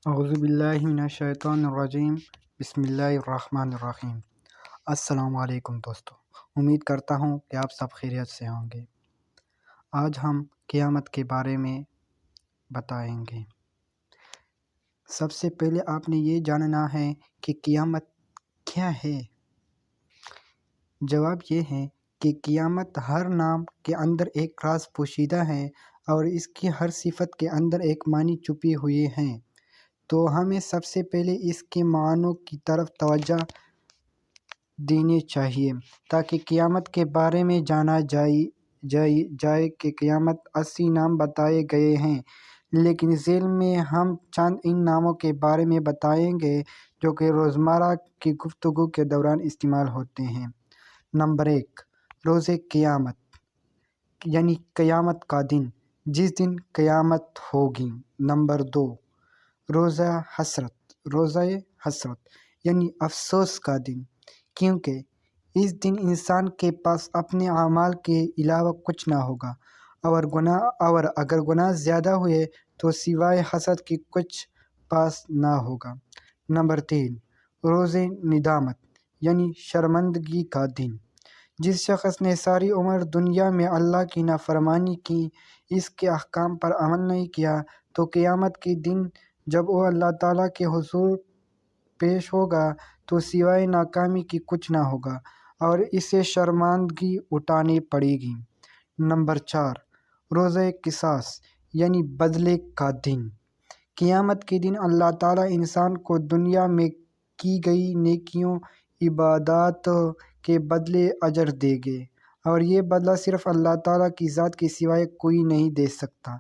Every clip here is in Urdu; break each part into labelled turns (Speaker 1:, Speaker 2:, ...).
Speaker 1: اعوذ باللہ من الشیطان الرجیم، بسم اللہ الرحمن الرحیم۔ السلام علیکم دوستو، امید کرتا ہوں کہ آپ سب خیریت سے ہوں گے۔ آج ہم قیامت کے بارے میں بتائیں گے۔ سب سے پہلے آپ نے یہ جاننا ہے کہ قیامت کیا ہے۔ جواب یہ ہے کہ قیامت ہر نام کے اندر ایک راز پوشیدہ ہے اور اس کی ہر صفت کے اندر ایک معنی چھپی ہوئی ہے۔ تو ہمیں سب سے پہلے اس کے معنوں کی طرف توجہ دینی چاہیے تاکہ قیامت کے بارے میں جانا جائے کہ قیامت 80 نام بتائے گئے ہیں، لیکن ذیل میں ہم چند ان ناموں کے بارے میں بتائیں گے جو کہ روزمرہ کی گفتگو کے دوران استعمال ہوتے ہیں۔ نمبر 1، روز قیامت یعنی قیامت کا دن، جس دن قیامت ہوگی۔ نمبر 2، روزہ حسرت یعنی افسوس کا دن، کیونکہ اس دن انسان کے پاس اپنے اعمال کے علاوہ کچھ نہ ہوگا اور اگر گناہ زیادہ ہوئے تو سوائے حسرت کے کچھ پاس نہ ہوگا۔ نمبر 3، روز ندامت یعنی شرمندگی کا دن۔ جس شخص نے ساری عمر دنیا میں اللہ کی نافرمانی کی، اس کے احکام پر عمل نہیں کیا، تو قیامت کے دن جب وہ اللہ تعالیٰ کے حضور پیش ہوگا تو سوائے ناکامی کے کچھ نہ ہوگا اور اسے شرمندگی اٹھانی پڑے گی۔ نمبر 4، روز قصاص یعنی بدلے کا دن۔ قیامت کے دن اللہ تعالیٰ انسان کو دنیا میں کی گئی نیکیوں عبادات کے بدلے اجر دے گے اور یہ بدلہ صرف اللہ تعالیٰ کی ذات کے سوائے کوئی نہیں دے سکتا۔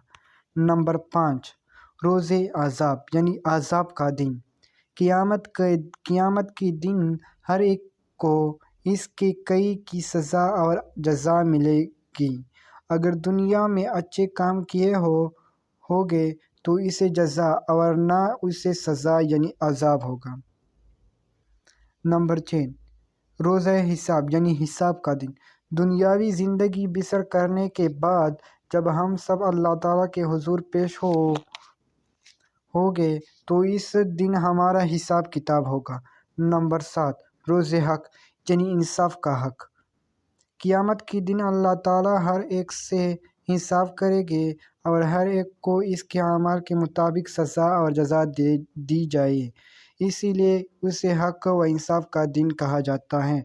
Speaker 1: نمبر 5، روز عذاب یعنی عذاب کا دن۔ قیامت کے دن ہر ایک کو اس کے کئی کی سزا اور جزا ملے گی۔ اگر دنیا میں اچھے کام کیے ہوگے تو اسے جزا اور نہ اسے سزا یعنی عذاب ہوگا۔ نمبر 6، روز حساب یعنی حساب کا دن۔ دنیاوی زندگی بسر کرنے کے بعد جب ہم سب اللہ تعالیٰ کے حضور پیش ہوگے تو اس دن ہمارا حساب کتاب ہوگا۔ نمبر 7، روز حق یعنی انصاف کا حق۔ قیامت کے دن اللہ تعالیٰ ہر ایک سے حساب کریں گے اور ہر ایک کو اس کے اعمال کے مطابق سزا اور جزا دی جائے، اسی لیے اسے حق و انصاف کا دن کہا جاتا ہے۔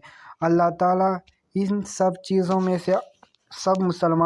Speaker 1: اللہ تعالیٰ ان سب چیزوں میں سے سب مسلمان